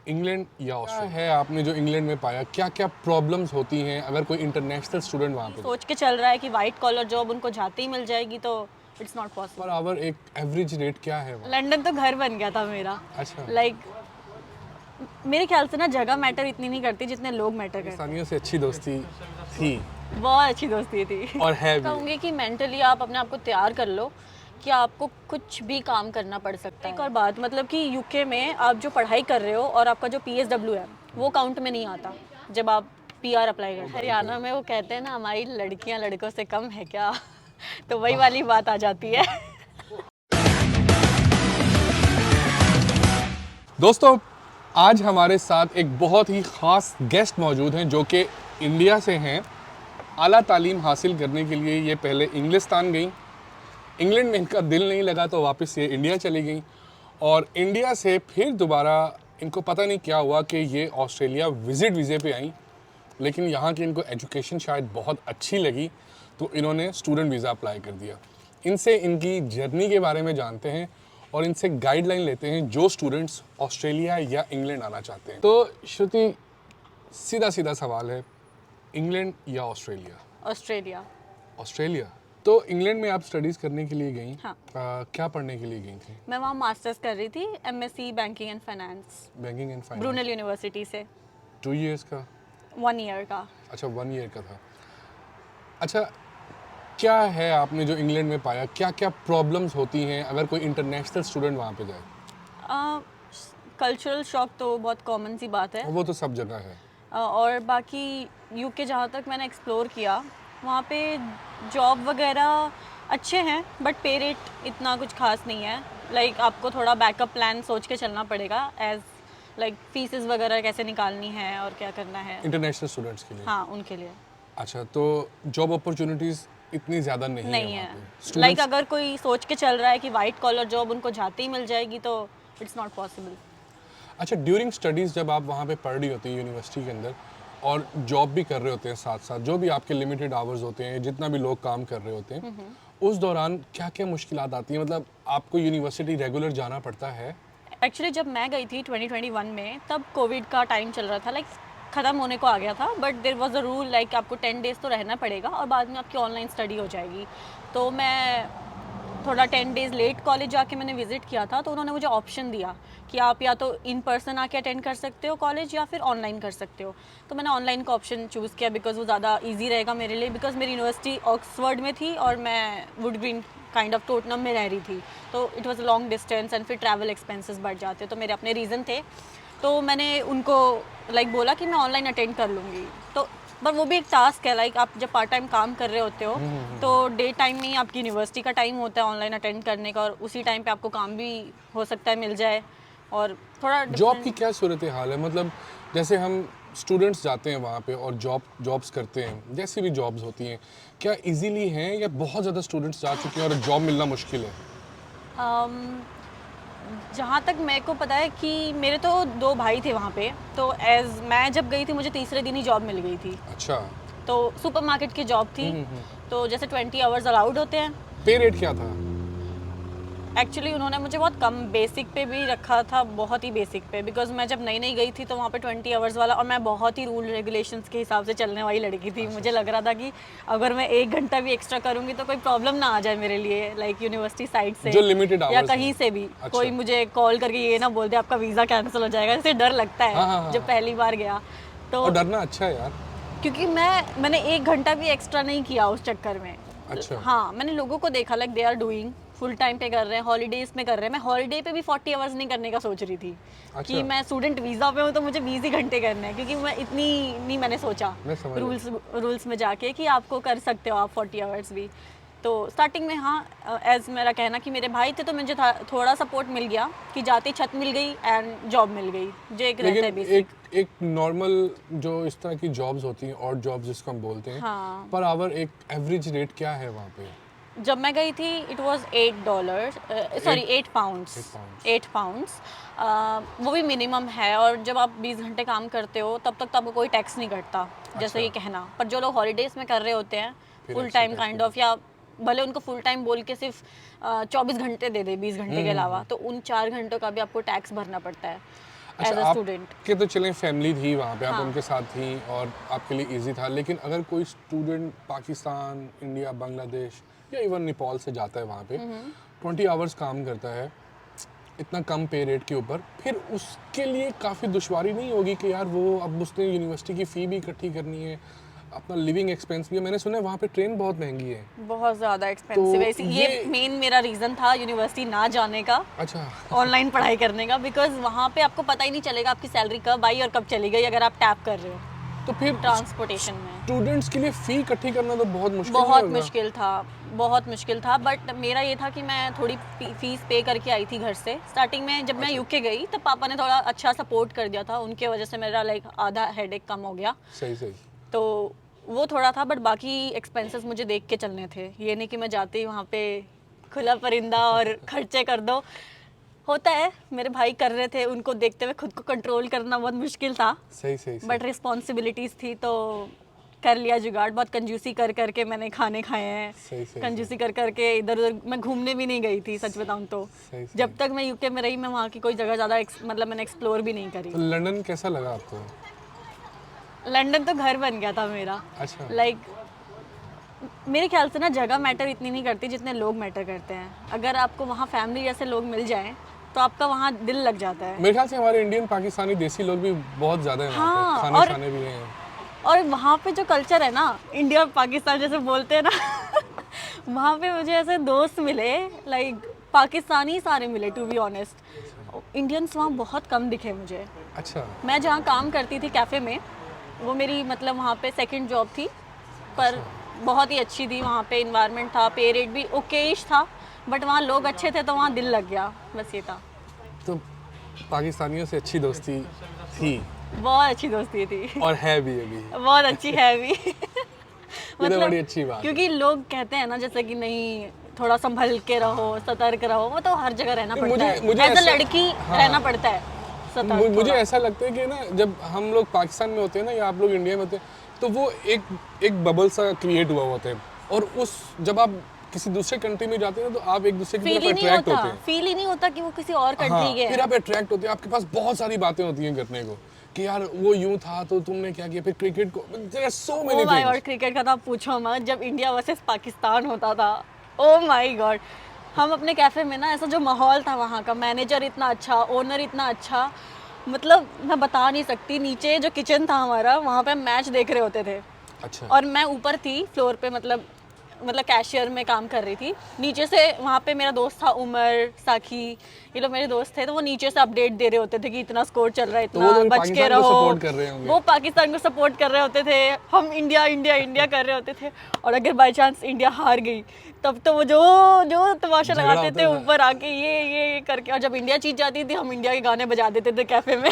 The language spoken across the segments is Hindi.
इंग्लैंड या ऑस्ट्रेलिया है, आपने जो इंग्लैंड में पाया, क्या क्या प्रॉब्लम्स होती हैं अगर कोई इंटरनेशनल स्टूडेंट वहाँ पे सोच के चल रहा है कि वाइट कॉलर जॉब उनको जाते ही मिल जाएगी, तो इट्स नॉट पर पॉसिबल। आवर एक एवरेज रेट क्या है वहाँ? लंदन तो घर बन गया था मेरा। अच्छा, लाइक मेरे ख्याल से ना जगह मैटर इतनी नहीं करती जितने लोग मैटर करते पाकिस्तानियों से अच्छी दोस्ती थी हैं। बहुत अच्छी दोस्ती थी। और है भी। कहूँगी कि मेंटली आप अपने आप को तैयार कर लो कि आपको कुछ भी काम करना पड़ सकता है। एक और बात, मतलब कि यूके में आप जो पढ़ाई कर रहे हो और आपका जो PSW है वो काउंट में नहीं आता जब आप PR अप्लाई करते हैं। हरियाणा में वो कहते हैं ना, हमारी लड़कियां लड़कों से कम है क्या? तो वही वाली बात आ जाती है। दोस्तों, आज हमारे साथ एक बहुत ही ख़ास गेस्ट मौजूद हैं जो कि इंडिया से हैं। आला तालीम हासिल करने के लिए ये पहले इंग्लिस्तान गई, इंग्लैंड में इनका दिल नहीं लगा तो वापस ये इंडिया चली गई और इंडिया से फिर दोबारा इनको पता नहीं क्या हुआ कि ये ऑस्ट्रेलिया विज़िट वीज़े पे आई, लेकिन यहाँ की इनको एजुकेशन शायद बहुत अच्छी लगी तो इन्होंने स्टूडेंट वीज़ा अप्लाई कर दिया। इनसे इनकी जर्नी के बारे में जानते हैं और इनसे गाइडलाइन लेते हैं जो स्टूडेंट्स ऑस्ट्रेलिया या इंग्लैंड आना चाहते हैं। तो श्रुति, सीधा सीधा सवाल है, इंग्लैंड या ऑस्ट्रेलिया? ऑस्ट्रेलिया। ऑस्ट्रेलिया। तो इंग्लैंड में आप स्टडीज़ करने के लिए गई। हाँ। क्या पढ़ने के लिए गई थी? मैं वहाँ मास्टर्स कर रही थी, MSc banking and finance, banking and finance. Brunel university से। 2 इयर्स का? 1 ईयर का। अच्छा, 1 ईयर का था। अच्छा, क्या है आपने जो इंग्लैंड में पाया, क्या क्या प्रॉब्लम्स होती हैं अगर कोई इंटरनेशनल स्टूडेंट वहाँ पे जाए? कल्चरल शॉक तो बहुत कॉमन सी बात है। वो तो सब जगह है। और बाकी यूके जहाँ तक मैंने एक्सप्लोर किया, वहाँ पे जॉब वगैरह अच्छे हैं बट पे रेट इतना कुछ खास नहीं है। लाइक आपको थोड़ा बैकअप प्लान सोच के चलना पड़ेगा, एज लाइक फीसेस वगैरह कैसे निकालनी है और क्या करना है। इंटरनेशनल स्टूडेंट्स के लिए? हाँ, उनके लिए। अच्छा, तो जॉब अपॉर्चुनिटीज़ इतनी ज़्यादा नहीं नहीं है है। वहाँ पे? लाइक स्टूडेंट्स अगर कोई सोच के चल रहा है कि वाइट कॉलर जॉब उनको जाते ही मिल जाएगी, तो इट्स नॉट पॉसिबल। अच्छा, ड्यूरिंग स्टडीज़ जब आप वहाँ पे पढ़ रही होती हैं यूनिवर्सिटी के अंदर और जॉब भी कर रहे होते हैं साथ साथ, जो भी आपके लिमिटेड आवर्स होते हैं, जितना भी लोग काम कर रहे होते हैं, उस दौरान क्या क्या मुश्किलात आती हैं? मतलब आपको यूनिवर्सिटी रेगुलर जाना पड़ता है? एक्चुअली जब मैं गई थी 2021 में, तब कोविड का टाइम चल रहा था, लाइक ख़त्म होने को आ गया था, but there was a rule like आपको 10 डेज़ तो रहना पड़ेगा और बाद में आपकी ऑनलाइन स्टडी हो जाएगी। तो मैं थोड़ा 10 डेज़ लेट कॉलेज जाके मैंने विज़िट किया था, तो उन्होंने मुझे ऑप्शन दिया कि आप या तो इन पर्सन आके अटेंड कर सकते हो कॉलेज या फिर ऑनलाइन कर सकते हो। तो मैंने ऑनलाइन का ऑप्शन चूज़ किया बिकॉज वो ज़्यादा ईजी रहेगा मेरे लिए, बिकॉज मेरी यूनिवर्सिटी ऑक्सफर्ड में थी और मैं वुड ग्रीन काइंड ऑफ टोटनम में रह रही थी, तो it was long distance and फिर ट्रैवल एक्सपेंसेस बढ़ जाते, तो मेरे अपने रीज़न थे। तो मैंने उनको लाइक बोला कि मैं ऑनलाइन अटेंड कर लूँगी। तो पर वो भी एक टास्क है, लाइक आप जब पार्ट टाइम काम कर रहे होते हो तो डे टाइम में ही आपकी यूनिवर्सिटी का टाइम होता है ऑनलाइन अटेंड करने का, और उसी टाइम पे आपको काम भी हो सकता है मिल जाए। और थोड़ा जॉब की क्या सूरत हाल है? मतलब जैसे हम स्टूडेंट्स जाते हैं वहाँ पे और जॉब्स करते हैं, जैसी भी जॉब्स होती हैं, क्या इजीली हैं या बहुत ज़्यादा स्टूडेंट्स जा चुके हैं और जॉब मिलना मुश्किल है? जहाँ तक मेरे को पता है कि मेरे तो 2 भाई थे वहाँ पे, तो एज मैं जब गई थी मुझे तीसरे दिन ही जॉब मिल गई थी। अच्छा। तो सुपरमार्केट की जॉब थी। तो जैसे 20 आवर्स अलाउड होते हैं। पे रेट क्या था? एक्चुअली उन्होंने मुझे बहुत कम बेसिक पे भी रखा था, बहुत ही बेसिक पे, बिकॉज मैं जब नई नई गई थी तो वहाँ पे 20 आवर्स वाला, और मैं बहुत ही रूल रेगुलेशंस के हिसाब से चलने वाली लड़की थी। मुझे लग रहा था कि अगर मैं 1 घंटा भी एक्स्ट्रा करूँगी तो कोई प्रॉब्लम ना आ जाए मेरे लिए, लाइक यूनिवर्सिटी साइड से जो लिमिटेड या आवर्स कहीं से भी। अच्छा। कोई मुझे कॉल करके ये ना बोल दे आपका वीज़ा कैंसिल हो जाएगा, इससे डर लगता है। हाँ। जब पहली बार गया तो, और डरना अच्छा है यार। क्योंकि मैंने 1 घंटा भी एक्स्ट्रा नहीं किया उस चक्कर में। अच्छा। हाँ, मैंने लोगों को देखा like they are doing full time pay कर रहे हैं, हॉलीडेज में कर रहे हैं। मैं हॉलीडे पे भी 40 आवर्स नहीं करने का सोच रही थी। अच्छा। कि मैं स्टूडेंट वीज़ा पे हूँ तो मुझे 20 ही घंटे करने हैं, क्योंकि मैं इतनी नहीं मैंने सोचा मैं समझ रूल्स में जाके कि आपको कर सकते हो आप 40 आवर्स भी। तो स्टार्टिंग में हाँ, एज मेरा कहना कि मेरे भाई थे तो मुझे थोड़ा सपोर्ट मिल गया कि जाते ही छत मिल गई एंड जॉब मिल गई, जो एक रहता है लेकिन बेसिक। एक नॉर्मल जो इस तरह की जॉब्स होती हैं, ऑड जॉब्स जिसको हम बोलते हैं, हाँ, पर आवर एक एवरेज रेट क्या है वहाँ पे? जब मैं गई थी it was $8, sorry 8 pounds. 8 pounds. 8 pounds वो भी मिनिमम है, और जब आप 20 घंटे काम करते हो तब तक तो आपको कोई टैक्स नहीं कटता, जैसे ये कहना। पर जो लोग हॉलीडेज में कर रहे होते हैं फिर full extra time tax kind of, या भले उनको फुल टाइम बोल के सिर्फ 24 घंटे दे दे 20 घंटे के अलावा, तो उन 4 घंटों का भी आपको टैक्स भरना पड़ता है। As a student. आपके तो चलें फैमिली थी वहाँ पे, आप हाँ। उनके साथ थी और आपके लिए इजी था, लेकिन अगर कोई स्टूडेंट पाकिस्तान, इंडिया, बांग्लादेश या इवन नेपाल से जाता है वहाँ पे, 20 आवर्स काम करता है इतना कम पे रेट के ऊपर, फिर उसके लिए काफ़ी दुश्वारी नहीं होगी कि यार वो अब उसने यूनिवर्सिटी की फ़ी भी इकट्ठी करनी है, अपना लिविंग एक्सपेंस भी है। मैंने सुना है वहाँ पे ट्रेन बहुत महंगी है। बहुत ज़्यादा एक्सपेंसिव है, ये मेन मेरा रीज़न था यूनिवर्सिटी ना जाने का, अच्छा। ऑनलाइन पढ़ाई करने का, बिकॉज वहाँ पे आपको पता ही नहीं चलेगा आपकी सैलरी कब आई और कब चली गई अगर आप टैप कर रहे हो तो फिर ट्रांसपोर्टेशन में। स्टूडेंट्स के लिए फ़ी इकट्ठी करना तो बहुत मुश्किल नहीं बहुत होगा? मुश्किल था, बहुत मुश्किल था, बट मेरा ये था कि मैं थोड़ी फीस पे करके आई थी घर से। स्टार्टिंग में जब मैं यूके गई तब पापा ने थोड़ा अच्छा सपोर्ट कर दिया था, उनके वजह से मेरा लाइक आधा हेडेक कम हो गया। सही सही। तो वो थोड़ा था, बट बाकी एक्सपेंसेस मुझे देख के चलने थे। ये नहीं कि मैं जाती वहाँ पे खुला परिंदा और खर्चे कर दो। होता है, मेरे भाई कर रहे थे, उनको देखते हुए खुद को कंट्रोल करना बहुत मुश्किल था, सही सही सही। बट रिस्पॉन्सिबिलिटीज़ थी तो कर लिया जुगाड़। बहुत कंजूसी कर करके मैंने खाने खाए हैं, सही सही कंजूसी कर करके इधर उधर। मैं घूमने भी नहीं गई थी सच बताऊँ तो, सही सही। जब तक मैं यूके में रही मैं वहाँ की कोई जगह ज़्यादा मतलब मैंने एक्सप्लोर भी नहीं करी। तो लंदन कैसा लगा आपको? लंदन तो घर बन गया था मेरा। अच्छा। लाइक मेरे ख्याल से ना जगह मैटर इतनी नहीं करती जितने लोग मैटर करते हैं। अगर आपको वहाँ फैमिली जैसे लोग मिल जाएं तो आपका वहाँ दिल लग जाता है। मेरे ख्याल से हमारे इंडियन पाकिस्तानी देसी लोग भी बहुत ज़्यादा हैं वहाँ हाँ, पे, खाने और खाने भी हैं। और वहाँ पे जो कल्चर है ना, इंडिया और पाकिस्तान जैसे बोलते हैं ना वहाँ पे मुझे ऐसे दोस्त मिले, लाइक पाकिस्तानी सारे मिले टू बी ऑनेस्ट। इंडियंस वहाँ बहुत कम दिखे मुझे। अच्छा। मैं जहाँ काम करती थी कैफ़े में, वो मेरी मतलब वहाँ पे सेकंड जॉब थी, पर बहुत ही अच्छी थी। वहाँ पे इन्वायरमेंट था, पे रेट भी ओकेश था, बट वहाँ लोग अच्छे थे तो वहाँ दिल लग गया, बस ये था। तो पाकिस्तानियों से अच्छी दोस्ती थी बहुत अच्छी दोस्ती थी और है भी अभी। बहुत अच्छी है भी ये तो बड़ी अच्छी बात है। क्योंकि लोग कहते हैं ना जैसे कि नहीं, थोड़ा संभल के रहो, सतर्क रहो, वो तो हर जगह रहना नहीं, पड़ता है। मुझे एज अ ऐसा- लड़की हाँ। रहना पड़ता है सतर्क मुझे थोड़ा। ऐसा लगता है कि ना जब हम लोग पाकिस्तान में होते हैं ना या आप लोग इंडिया में होते हैं, तो वो एक बबल सा क्रिएट हुआ होता है, और उस जब आप किसी दूसरे कंट्री में जाते हैं ना तो आप एक दूसरे की फील तरफ ही नहीं अट्रैक्ट होता, होते हैं। फील ही नहीं होता कि वो किसी और हाँ, कंट्री के फिर हैं। आप अट्रैक्ट होते हैं, आपके पास बहुत सारी बातें होती हैं करने को कि यार वो यूं था तो तुमने क्या किया, फिर क्रिकेट को, there are so many oh my things. God, cricket का तो आप पूछो मत। जब इंडिया वर्सेस पाकिस्तान होता था, ओह माय गॉड, हम अपने कैफे में ना, ऐसा जो माहौल था वहाँ का, मैनेजर इतना अच्छा, ओनर इतना अच्छा, मतलब मैं बता नहीं सकती। नीचे जो किचन था हमारा, वहाँ पे हम मैच देख रहे होते थे, अच्छा। और मैं ऊपर थी फ्लोर पे, मतलब कैशियर में काम कर रही थी। नीचे से वहाँ पे मेरा दोस्त था उमर, साखी, ये लोग मेरे दोस्त थे, तो वो नीचे से अपडेट दे रहे होते थे कि इतना स्कोर चल रहा है, तो वो इतना लोग बच के पाकिस्तान को रहो। सपोर्ट कर रहे होंगे। वो पाकिस्तान को सपोर्ट कर रहे होते थे, हम इंडिया इंडिया इंडिया कर रहे होते थे। और अगर बाई चांस इंडिया हार गई तब तो वो जो जो तमाशा झगड़ा लगाते होता थे था। ऊपर आके, ये करके। और जब इंडिया जीत जाती थी, हम इंडिया के गाने बजा देते थे कैफे में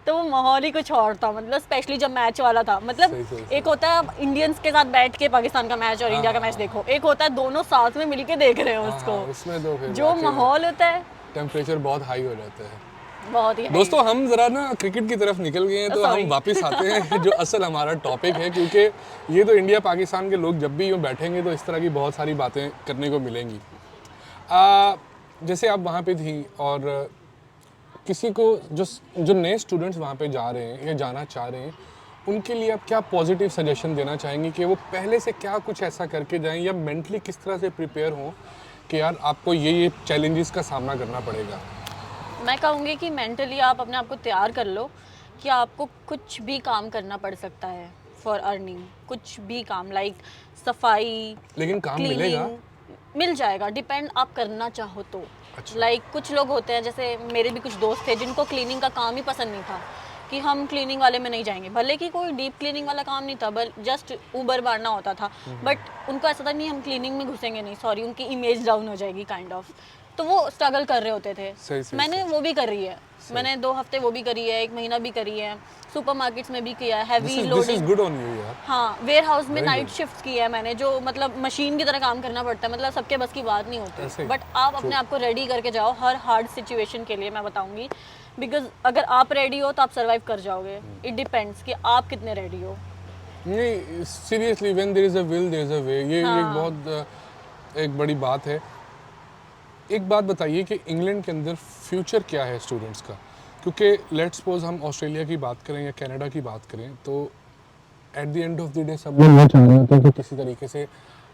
तो वो माहौल ही कुछ और था, मतलब स्पेशली जब मैच वाला था। मतलब सही, सही, एक होता है इंडियंस के साथ बैठ के पाकिस्तान का मैच और इंडिया का मैच देखो, एक होता है दोनों साथ में मिलके देख रहे हो उसको। उसमें तो फिर जो माहौल होता है टेम्परेचर बहुत हाई हो जाता है। बहुत ही दोस्तों, हम जरा ना क्रिकेट की तरफ निकल गए हैं, तो Sorry. हम वापस आते हैं जो असल हमारा टॉपिक है, क्योंकि ये तो इंडिया पाकिस्तान के लोग जब भी यूँ बैठेंगे तो इस तरह की बहुत सारी बातें करने को मिलेंगी। जैसे आप वहाँ पे थी, और किसी को जो नए स्टूडेंट्स वहाँ पे जा रहे हैं या जाना चाह रहे हैं, उनके लिए आप क्या पॉजिटिव सजेशन देना चाहेंगे कि वो पहले से क्या कुछ ऐसा करके जाएं, या मेंटली किस तरह से प्रिपेयर हों कि यार आपको ये चैलेंजेस का सामना करना पड़ेगा? मैं कहूँगी कि मेंटली आप अपने आप को तैयार कर लो कि आपको कुछ भी काम करना पड़ सकता है फॉर अर्निंग। कुछ भी काम, लाइक सफाई, लेकिन काम मिलेगा? मिल जाएगा, डिपेंड आप करना चाहो तो। अच्छा। लाइक कुछ लोग होते हैं, जैसे मेरे भी कुछ दोस्त थे जिनको क्लीनिंग का काम ही पसंद नहीं था, कि हम क्लीनिंग वाले में नहीं जाएंगे, भले कि कोई डीप क्लीनिंग वाला काम नहीं था, बट जस्ट ऊबर मारना होता था। बट उनको ऐसा था नहीं हम क्लीनिंग में घुसेंगे नहीं, सॉरी, उनकी इमेज डाउन हो जाएगी काइंड ऑफ। तो वो स्ट्रगल कर रहे होते थे। सही, मैंने वो भी कर रही है, मैंने 2 हफ्ते वो भी करी है, 1 महीना भी करी है, सुपरमार्केट्स में भी किया है, heavy this loading. Is good on you यार। हाँ, वेयर हाउस में Very नाइट good. शिफ्ट की है मैंने, जो मतलब मशीन की तरह काम करना पड़ता है, मतलब सबके बस की बात नहीं ऐसे होती। ही, बट आप अपने true. आप को रेडी करके जाओ हर हार्ड सिचुएशन के लिए, मैं बताऊंगी। बिकॉज अगर आप रेडी हो तो आप सर्वाइव कर जाओगे। इट डिपेंड्स कि आप कितने रेडी हो। नहीं, seriously, when there is a will there is a way, ये हाँ। बहुत एक बड़ी बात है। एक बात बताइए कि इंग्लैंड के अंदर फ्यूचर क्या है स्टूडेंट्स का? क्योंकि लेट्स सपोज हम ऑस्ट्रेलिया की बात करें या कनाडा की बात करें, तो at the end of the day सब लोग ये चाह रहे होते हैं कि किसी तरीके से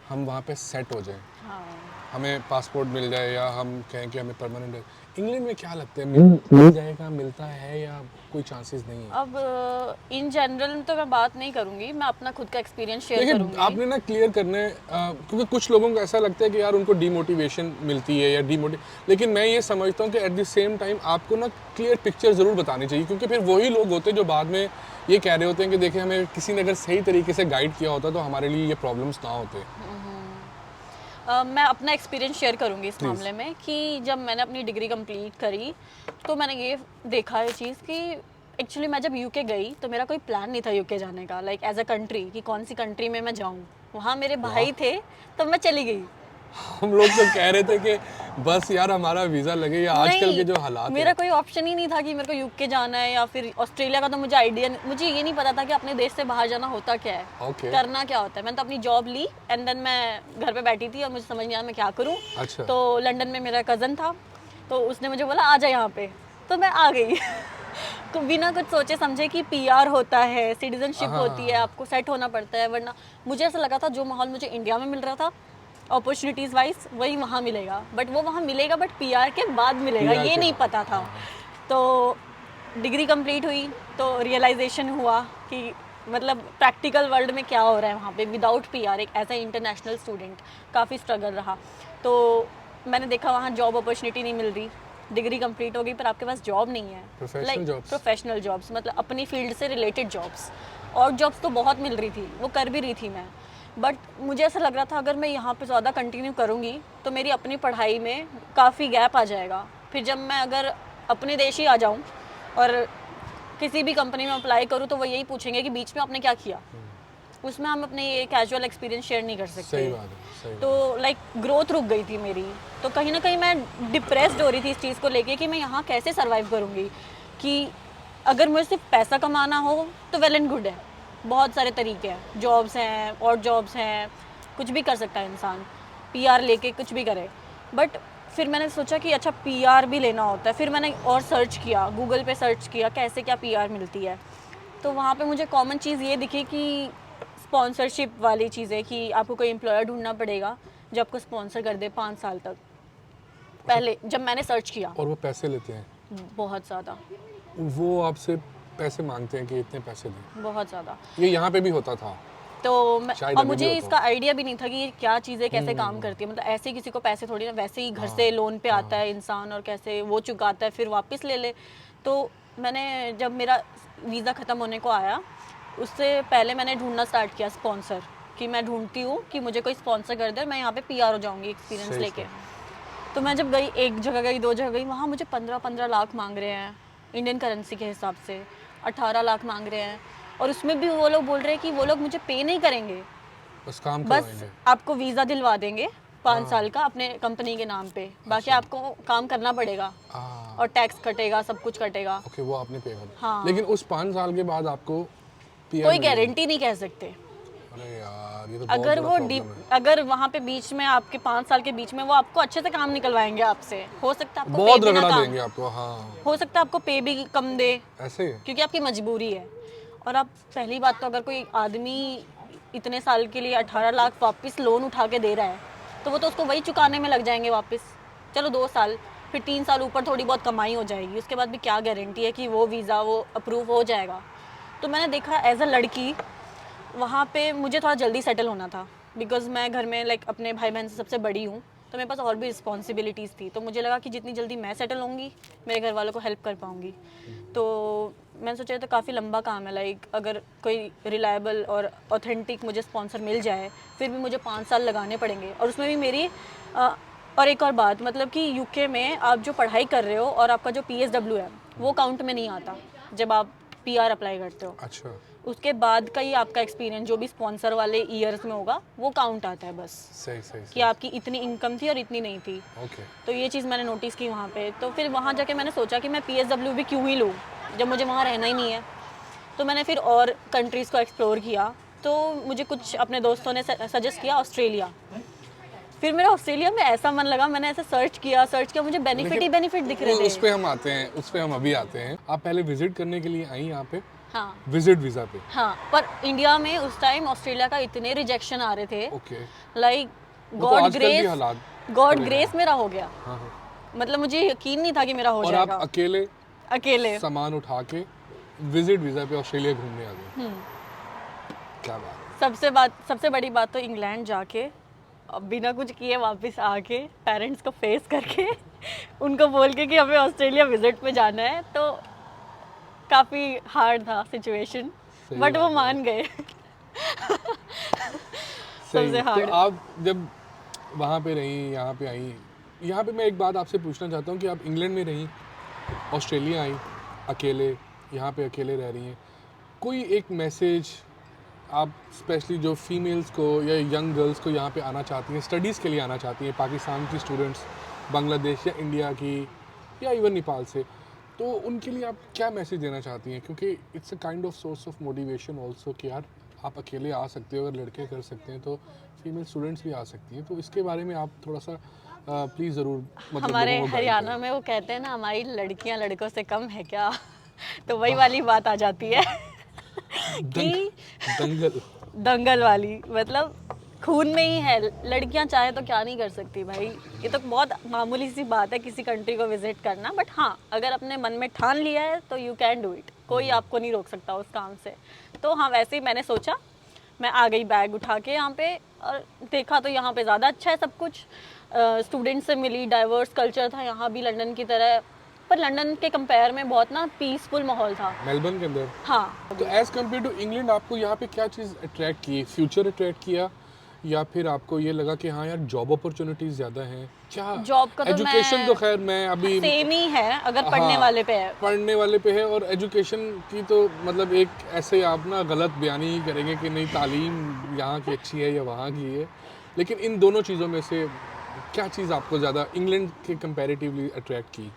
हम वहाँ पे सेट हो जाएं, हाँ। हमें पासपोर्ट मिल जाए या हम कहें कि हमें परमानेंट। इंग्लैंड में क्या लगता है, मिल जाएगा, मिलता है या कोई चांसेस नहीं है? अब इन जनरल तो मैं बात नहीं करूंगी, मैं अपना खुद का एक्सपीरियंस शेयर लेकिन करूंगी। आपने ना क्लियर करने क्योंकि कुछ लोगों को ऐसा लगता है कि यार उनको डीमोटिवेशन मिलती है या लेकिन मैं ये समझता हूँ कि एट द सेम टाइम आपको ना क्लियर पिक्चर ज़रूर बतानी चाहिए, क्योंकि फिर वही लोग होते हैं जो बाद में ये कह रहे होते हैं कि देखिए हमें किसी ने अगर सही तरीके से गाइड किया होता तो हमारे लिए ये प्रॉब्लम्स ना होते। मैं अपना एक्सपीरियंस शेयर करूंगी इस Please. मामले में कि जब मैंने अपनी डिग्री कंप्लीट करी तो मैंने ये देखा ये चीज़ कि एक्चुअली मैं जब यूके गई तो मेरा कोई प्लान नहीं था यूके जाने का, लाइक एज अ कंट्री कि कौन सी कंट्री में मैं जाऊँ। वहाँ मेरे भाई थे तो मैं चली गई। हम लोग तो कह रहे थे कि बस यार हमारा वीज़ा लगे, या आजकल के जो हालात मेरा हैं। कोई ऑप्शन ही नहीं था कि मेरे को यूके जाना है या फिर ऑस्ट्रेलिया का, तो मुझे आइडिया, मुझे ये नहीं पता था कि अपने देश से बाहर जाना होता क्या है, Okay. करना क्या होता है। मैंने तो अपनी जॉब ली एंड देन मैं घर पे बैठी थी और मुझे समझ नहीं आया मैं क्या करूँ। अच्छा। तो लंदन में मेरा कज़न था तो उसने मुझे बोला आ जा यहाँ पे, तो मैं आ गई तो बिना कुछ सोचे समझे कि पीआर होता है, सिटीजनशिप होती है, आपको सेट होना पड़ता है। वरना मुझे ऐसा लगा था जो माहौल मुझे इंडिया में मिल रहा था अपॉर्चुनिटीज़ वाइज वही वहाँ मिलेगा, बट वो वहाँ मिलेगा बट पीआर के बाद मिलेगा, PR ये के नहीं बाद। पता था। तो डिग्री कंप्लीट हुई तो रियलाइजेशन हुआ कि मतलब प्रैक्टिकल वर्ल्ड में क्या हो रहा है वहाँ पे विदाउट पीआर। एक एज ए इंटरनेशनल स्टूडेंट काफ़ी स्ट्रगल रहा। तो मैंने देखा वहाँ जॉब अपॉर्चुनिटी नहीं मिल रही, डिग्री कंप्लीट हो गई पर आपके पास जॉब नहीं है। Professional jobs. प्रोफेशनल जॉब्स मतलब अपनी फील्ड से रिलेटेड जॉब्स, और जॉब्स तो बहुत मिल रही थी, वो कर भी रही थी मैं, बट मुझे ऐसा लग रहा था अगर मैं यहाँ पे ज़्यादा कंटिन्यू करूँगी तो मेरी अपनी पढ़ाई में काफ़ी गैप आ जाएगा। फिर जब मैं अगर अपने देश ही आ जाऊँ और किसी भी कंपनी में अप्लाई करूँ तो वो यही पूछेंगे कि बीच में आपने क्या किया, उसमें हम अपने ये कैजुअल एक्सपीरियंस शेयर नहीं कर सकते। सही बात है, सही बात तो लाइक ग्रोथ रुक गई थी मेरी। तो कहीं ना कहीं मैं डिप्रेस्ड हो रही थी इस चीज़ को लेके कि मैं यहाँ कैसे सर्वाइव करूँगी। कि अगर मुझे सिर्फ पैसा कमाना हो तो वेल एंड गुड है, बहुत सारे तरीके हैं, जॉब्स हैं और जॉब्स हैं, कुछ भी कर सकता है इंसान, पीआर लेके कुछ भी करे। बट फिर मैंने सोचा कि अच्छा पीआर भी लेना होता है। फिर मैंने और सर्च किया, गूगल पे सर्च किया कैसे क्या पीआर मिलती है। तो वहाँ पे मुझे कॉमन चीज़ ये दिखी कि स्पॉन्सरशिप वाली चीज़ें, कि आपको कोई एम्प्लॉयर ढूंढना पड़ेगा जो आपको स्पॉन्सर कर दे 5 साल तक। पहले जब मैंने सर्च किया और वो पैसे लेते हैं, बहुत ज़्यादा, वो आपसे पैसे मांगते हैं कि इतने पैसे दें। बहुत ज़्यादा। ये यहाँ पे भी होता था। तो मैं, शायद और अभी मुझे भी होता इसका आइडिया भी नहीं था कि ये क्या चीज़ें कैसे काम करती है। मतलब ऐसे ही किसी को पैसे थोड़ी ना, वैसे ही घर से लोन पे आता है इंसान और कैसे वो चुकाता है फिर वापस ले ले। तो मैंने जब मेरा वीज़ा ख़त्म होने को आया उससे पहले मैंने ढूंढना स्टार्ट किया स्पॉन्सर, कि मैं ढूंढती हूँ कि मुझे कोई स्पॉन्सर कर दे और मैं यहाँ पे पीआर हो जाऊँगी एक्सपीरियंस सही, लेके। तो मैं जब गई, एक जगह गई, 2 जगह गई, वहाँ मुझे 15-15 लाख मांग रहे हैं इंडियन करेंसी के हिसाब से, 18 लाख मांग रहे हैं। और उसमें भी वो लोग बोल रहे हैं कि वो लोग मुझे पे नहीं करेंगे, बस काम बस करवाएंगे। आपको वीज़ा दिलवा देंगे 5 साल का अपने कंपनी के नाम पे, बाकी आपको काम करना पड़ेगा और टैक्स कटेगा, सब कुछ कटेगा। ओके, वो आपने पे कर। हाँ। लेकिन उस 5 साल के बाद आपको PR कोई मिलेगा। गारंटी नहीं कह सकते। अरे यार, ये तो बहुत अगर बड़ा वो प्रॉब्लम है। अगर वहाँ पे बीच में आपके 5 साल के बीच में वो आपको अच्छे से काम निकलवाएंगे आपसे, हो सकता है आपको बहुत पे भी ना रगड़ा काम, देंगे आपको। हाँ, हो सकता है आपको पे भी कम दे, ऐसे ही। क्योंकि आपकी मजबूरी है। और आप पहली बात तो अगर कोई आदमी इतने साल के लिए 18 लाख वापस लोन उठा के दे रहा है तो वो तो उसको वही चुकाने में लग जाएंगे वापस। चलो 2 साल, फिर 3 साल ऊपर थोड़ी बहुत कमाई हो जाएगी, उसके बाद भी क्या गारंटी है कि वो वीज़ा वो अप्रूव हो जाएगा। तो मैंने देखा एज अ लड़की वहाँ पे मुझे थोड़ा जल्दी सेटल होना था, बिकॉज़ मैं घर में लाइक अपने भाई बहन से सबसे बड़ी हूँ, तो मेरे पास और भी रिस्पॉन्सिबिलिटीज़ थी। तो मुझे लगा कि जितनी जल्दी मैं सेटल होंगी मेरे घर वालों को हेल्प कर पाऊँगी। तो मैंने सोचा ये तो काफ़ी लंबा काम है, लाइक अगर कोई रिलायबल और ऑथेंटिक मुझे स्पॉन्सर मिल जाए फिर भी मुझे 5 साल लगाने पड़ेंगे। और उसमें भी मेरी और एक और बात, मतलब कि यूके में आप जो पढ़ाई कर रहे हो और आपका जो PSW है वो काउंट में नहीं आता जब आप PR अप्लाई करते हो। अच्छा, उसके बाद का ही आपका एक्सपीरियंस जो भी स्पॉन्सर वाले ईयर्स में होगा वो काउंट आता है बस, सही सही कि सही। आपकी इतनी इनकम थी और इतनी नहीं थी। ओके, तो ये चीज़ मैंने नोटिस की वहाँ पे। तो फिर वहाँ जाके मैंने सोचा कि मैं PSW भी क्यों ही लूँ जब मुझे वहाँ रहना ही नहीं है। तो मैंने फिर और कंट्रीज़ को एक्सप्लोर किया। तो मुझे कुछ अपने दोस्तों ने सजेस्ट किया ऑस्ट्रेलिया। फिर मेरा ऑस्ट्रेलिया में ऐसा मन लगा, मैंने ऐसे सर्च किया, मुझे बेनिफिट ही बेनिफिट दिख रहे थे। उस पे हम आते हैं, उस पे हम अभी आते हैं। आप पहले विजिट करने के लिए आई यहाँ पे? हाँ विजिट वीजा पे? हाँ, पर इंडिया में उस टाइम ऑस्ट्रेलिया का इतने रिजेक्शन आ रहे थे, ओके। लाइक वो तो आजकल भी हालात गॉड ग्रेस मेरा हो गया। हाँ हाँ। मतलब मुझे यकीन नहीं था कि मेरा हो और जाएगा। आप अकेले सामान उठा के विजिट वीजा पे ऑस्ट्रेलिया घूमने आ गए। क्या बात। सबसे बड़ी बात तो इंग्लैंड जाके अब बिना कुछ किए वापस आके पेरेंट्स को फेस करके उनको बोल के कि हमें ऑस्ट्रेलिया विजिट पे जाना है, तो काफ़ी हार्ड था सिचुएशन, बट वो मान गए। सबसे हार्ड। तो आप जब वहाँ पे रही, यहाँ पे आई, यहाँ पे मैं एक बात आपसे पूछना चाहता हूँ कि आप इंग्लैंड में रही, ऑस्ट्रेलिया आई अकेले, यहाँ पे अकेले रह रही हैं, कोई एक मैसेज आप स्पेशली जो फीमेल्स को या यंग गर्ल्स को यहाँ पे आना चाहती हैं, स्टडीज़ के लिए आना चाहती हैं, पाकिस्तान की स्टूडेंट्स, बांग्लादेश या इंडिया की या इवन नेपाल से, तो उनके लिए आप क्या मैसेज देना चाहती हैं? क्योंकि it's a kind of source of motivation also कि यार आप अकेले आ सकते हो, अगर लड़के कर सकते हैं तो फीमेल स्टूडेंट्स भी आ सकती हैं। तो इसके बारे में आप थोड़ा सा प्लीज़ ज़रूर मतलब हमारे हरियाणा में वो कहते हैं ना, हमारी लड़कियां लड़कों से कम है क्या? तो वही वाली बात आ जाती है कि दंगल वाली, मतलब खून में ही है। लड़कियां चाहे तो क्या नहीं कर सकती भाई, ये तो बहुत मामूली सी बात है किसी कंट्री को विजिट करना, बट हाँ अगर अपने मन में ठान लिया है तो यू कैन डू इट, कोई आपको नहीं रोक सकता उस काम से। तो हाँ वैसे ही मैंने सोचा, मैं आ गई बैग उठा के यहाँ पे, और देखा तो यहाँ पे ज़्यादा अच्छा है सब कुछ। स्टूडेंट से मिली, डाइवर्स कल्चर था यहाँ भी लंदन की तरह, पर लंदन के कंपेयर में बहुत ना पीसफुल माहौल था मेलबर्न के अंदर। हाँ। तो एज कम्पेयर टू इंग्लैंड आपको यहाँ पे क्या चीज़ अट्रैक्ट की? फ्यूचर अट्रैक्ट किया या फिर आपको ये लगा कि हाँ यार जॉब अपॉर्चुनिटीज ज़्यादा हैं? क्या जॉब का तो एजुकेशन तो खैर मैं अभी सेम ही है अगर पढ़ने वाले पे है, पढ़ने वाले पे है, और एजुकेशन की तो मतलब एक ऐसे आप ना गलत बयानी ही करेंगे कि नहीं तालीम यहाँ की अच्छी है या वहाँ की है, लेकिन इन दोनों चीज़ों में से क्या चीज़ आपको ज़्यादा इंग्लैंड के कंपैरेटिवली अट्रैक्ट की?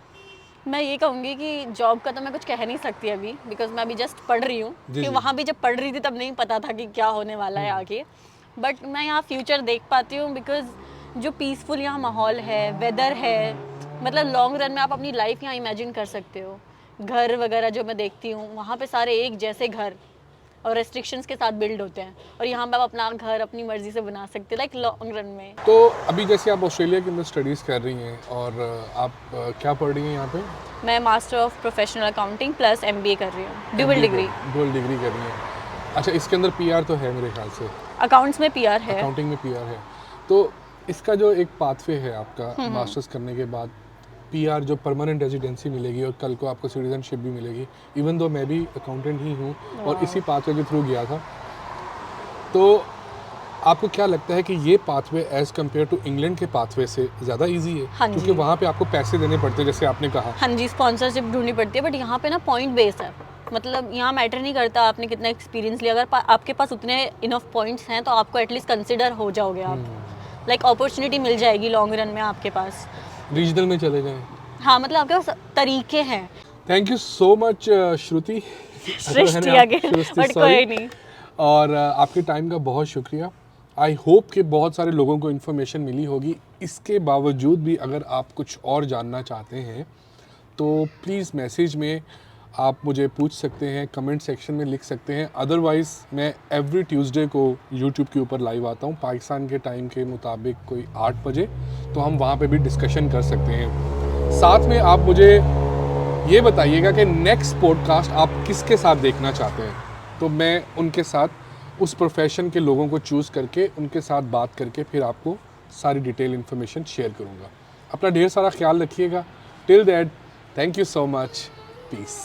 मैं ये कहूँगी कि जॉब का तो मैं कुछ कह नहीं सकती अभी, बिकॉज मैं अभी जस्ट पढ़ रही हूँ, कि वहाँ भी जब पढ़ रही थी तब नहीं पता था कि क्या होने वाला है आगे, बट मैं यहाँ फ्यूचर देख पाती हूँ बिकॉज जो पीसफुल यहाँ माहौल है, वेदर है, मतलब लॉन्ग रन में आप अपनी लाइफ यहाँ इमेजिन कर सकते हो। घर वगैरह जो मैं देखती हूँ वहाँ पे सारे एक जैसे घर और रेस्ट्रिक्शंस के साथ बिल्ड होते हैं, और यहाँ पे आप अपना घर अपनी मर्जी से बना सकते हैं लाइक लॉन्ग रन में। तो अभी जैसे आप ऑस्ट्रेलिया के अंदर स्टडीज़ कर रही हैं, और आप क्या पढ़ रही हैं यहाँ पे? मैं master of professional accounting plus MBA कर रही हूँ, डुअल डिग्री कर रही हैं। अच्छा, इसके अंदर PR तो है मेरे ख्याल से? अकाउंट्स में PR है। अकाउंटिंग में PR है। तो इसका जो एक पाथवे है आपका मास्टर्स करने के बाद, PR जो परमानेंट रेजिडेंसी मिलेगी और कल को आपको सिटीजनशिप भी मिलेगी, इवन दो मैं भी अकाउंटेंट ही हूँ और इसी पाथवे के थ्रू गया था, तो आपको क्या लगता है कि ये pathway as compare to England के पाथवे से ज़्यादा इजी है? हाँ क्योंकि वहाँ पे आपको पैसे देने पड़ते हैं जैसे आपने कहा। हाँ जी, स्पॉन्सरशिप ढूंढनी पड़ती है, बट यहाँ पे ना पॉइंट बेस है, मतलब यहाँ मैटर नहीं करता आपने कितना एक्सपीरियंस लिया, अगर आपके पास उतने इनफ पॉइंट्स हैं तो आपको एटलीस्ट कंसिडर हो जाओगे आप, लाइक अपॉर्चुनिटी मिल जाएगी लॉन्ग रन में आपके पास, रीजनल में चले जाएं। हाँ, मतलब आपके पास तरीके हैं। Thank you so much Shruti. But कोई नहीं। और आपके टाइम का बहुत शुक्रिया। आई होप कि बहुत सारे लोगों को इन्फॉर्मेशन मिली होगी। इसके बावजूद भी अगर आप कुछ और जानना चाहते हैं तो प्लीज़ मैसेज में आप मुझे पूछ सकते हैं, कमेंट सेक्शन में लिख सकते हैं। अदरवाइज़ मैं एवरी ट्यूसडे को यूट्यूब के ऊपर लाइव आता हूँ पाकिस्तान के टाइम के मुताबिक कोई 8 बजे, तो हम वहाँ पे भी डिस्कशन कर सकते हैं। साथ में आप मुझे ये बताइएगा कि नेक्स्ट पॉडकास्ट आप किसके साथ देखना चाहते हैं, तो मैं उनके साथ उस प्रोफेशन के लोगों को चूज़ करके उनके साथ बात करके फिर आपको सारी डिटेल इन्फॉर्मेशन शेयर करूँगा। अपना ढेर सारा ख्याल रखिएगा। Till that, thank you so much, piece.